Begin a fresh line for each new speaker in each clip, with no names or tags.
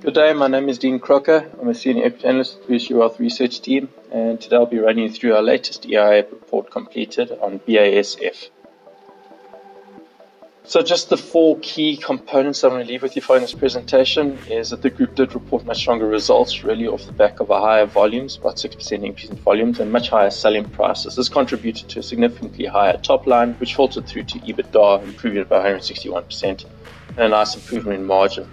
Good day, my name is Dean Crocker. I'm a senior equity analyst at the PSG Wealth research team, and today I'll be running you through our latest EIA report completed on BASF. So just the four key components I'm going to leave with you for in this presentation is that the group did report much stronger results, really off the back of a higher volumes, about 6% increase in volumes, and much higher selling prices. This contributed to a significantly higher top line, which filtered through to EBITDA, improving by 161%, and a nice improvement in margin.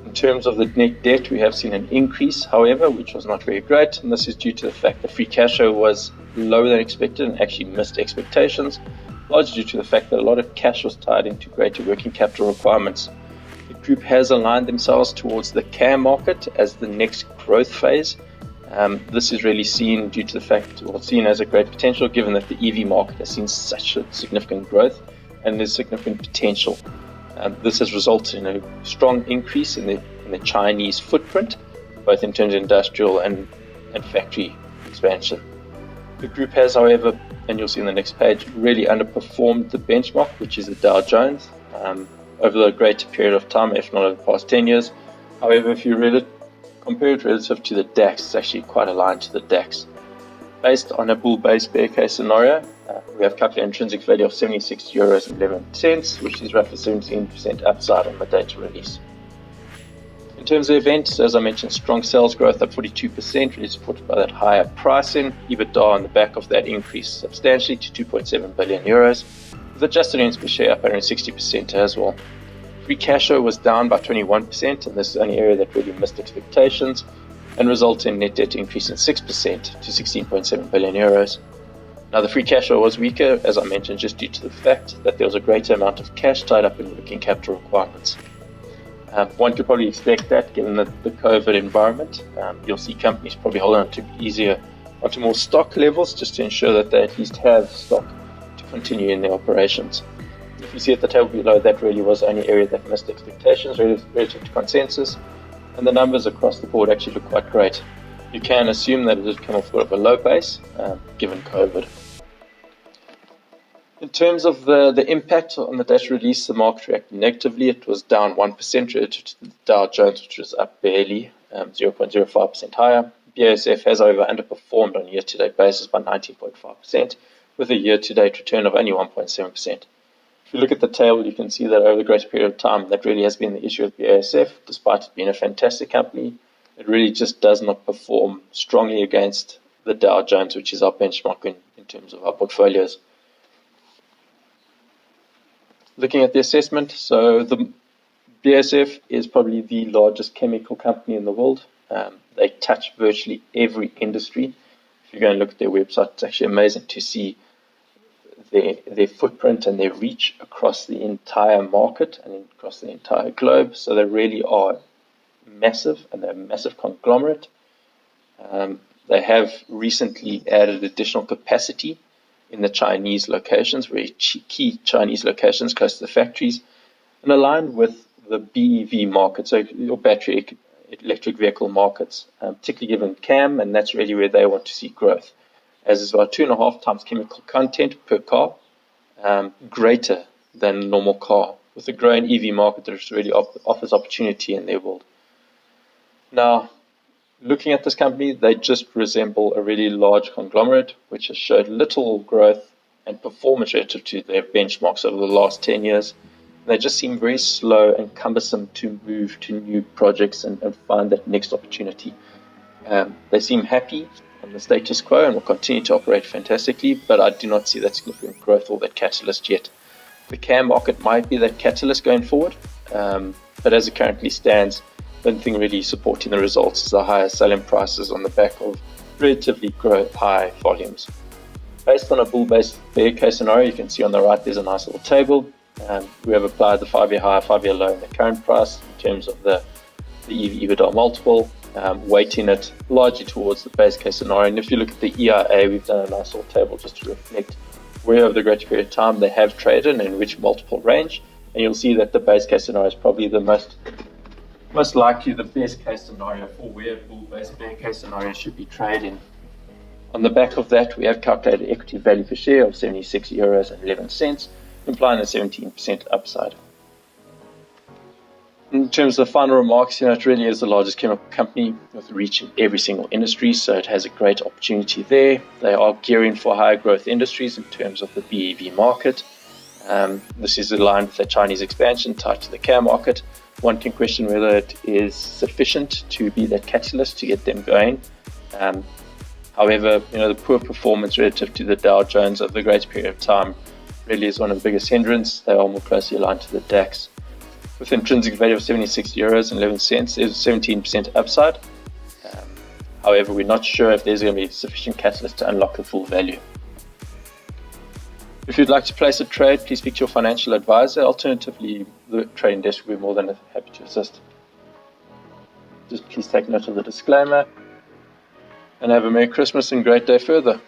In terms of the net debt, we have seen an increase, however, which was not very great, and this is due to the fact that free cash flow was lower than expected and actually missed expectations, largely due to the fact that a lot of cash was tied into greater working capital requirements. The group has aligned themselves towards the CAM market as the next growth phase. This is really seen due to the fact, or seen as a great potential, given that the EV market has seen such a significant growth and there's significant potential. This has resulted in a strong increase in the Chinese footprint, both in terms of industrial and factory expansion. The group has, however, and you'll see in the next page, really underperformed the benchmark, which is the Dow Jones, over the greater period of time, if not over the past 10 years. However, if you compare it relative to the DAX, it's actually quite aligned to the DAX. Based on a bull-based bear case scenario, we have calculated intrinsic value of €76.11, which is roughly 17% upside on the data release. In terms of events, as I mentioned, strong sales growth up 42%, really supported by that higher pricing. EBITDA on the back of that increased substantially to €2.7 billion, with adjusted earnings per share up 160% as well. Free cash flow was down by 21%, and this is the only area that really missed expectations, and resulted in net debt increasing 6% to €16.7 billion. Now, the free cash flow was weaker, as I mentioned, just due to the fact that there was a greater amount of cash tied up in working capital requirements. One could probably expect that, given the COVID environment. You'll see companies probably holding onto more stock levels just to ensure that they at least have stock to continue in their operations. If you see at the table below, that really was the only area that missed expectations relative to consensus, and the numbers across the board actually look quite great. You can assume that it did come off a low base, given COVID. In terms of the impact on the data release, the market reacted negatively. It was down 1% relative to the Dow Jones, which was up barely 0.05% higher. BASF has, however, underperformed on a year-to-date basis by 19.5%, with a year-to-date return of only 1.7%. If you look at the table, you can see that over the greater period of time, that really has been the issue with BASF. Despite it being a fantastic company, it really just does not perform strongly against the Dow Jones, which is our benchmark in terms of our portfolios. Looking at the assessment, so the BASF is probably the largest chemical company in the world. They touch virtually every industry. If you go and look at their website, it's actually amazing to see their footprint and their reach across the entire market and across the entire globe. So they really are massive, and they're a massive conglomerate. They have recently added additional capacity in the Chinese locations, very key Chinese locations close to the factories, and aligned with the BEV market, so your battery electric vehicle markets, particularly given CAM, and that's really where they want to see growth, as is about 2.5 times chemical content per car, greater than a normal car, with a growing EV market that really offers opportunity in their world. Now, looking at this company, they just resemble a really large conglomerate, which has showed little growth and performance relative to their benchmarks over the last 10 years. They just seem very slow and cumbersome to move to new projects and find that next opportunity. They seem happy on the status quo and will continue to operate fantastically, but I do not see that significant growth or that catalyst yet. The CAM market might be that catalyst going forward, but as it currently stands, the only thing really supporting the results is the higher selling prices on the back of relatively high volumes. Based on a bull-based bear case scenario, you can see on the right there's a nice little table. We have applied the 5-year high, 5-year low in the current price in terms of the EV/EBITDA multiple, weighting it largely towards the base case scenario. And if you look at the EIA, we've done a nice little table just to reflect where over the greater period of time they have traded and in which multiple range. And you'll see that the base case scenario is probably the most likely the best case scenario for where bull-based bear case scenario should be trading. On the back of that, we have calculated equity value per share of €76.11, implying a 17% upside. In terms of the final remarks, it really is the largest chemical company with reach in every single industry, so it has a great opportunity there. They are gearing for higher growth industries in terms of the BEV market. This is aligned with the Chinese expansion tied to the car market. One can question whether it is sufficient to be that catalyst to get them going. However, the poor performance relative to the Dow Jones over the greater period of time really is one of the biggest hindrances. They are more closely aligned to the DAX. With intrinsic value of €76.11, there's a 17% upside. However, we're not sure if there's going to be sufficient catalyst to unlock the full value. If you'd like to place a trade, please speak to your financial advisor. Alternatively, the trading desk will be more than happy to assist. Just please take note of the disclaimer and have a Merry Christmas and great day further.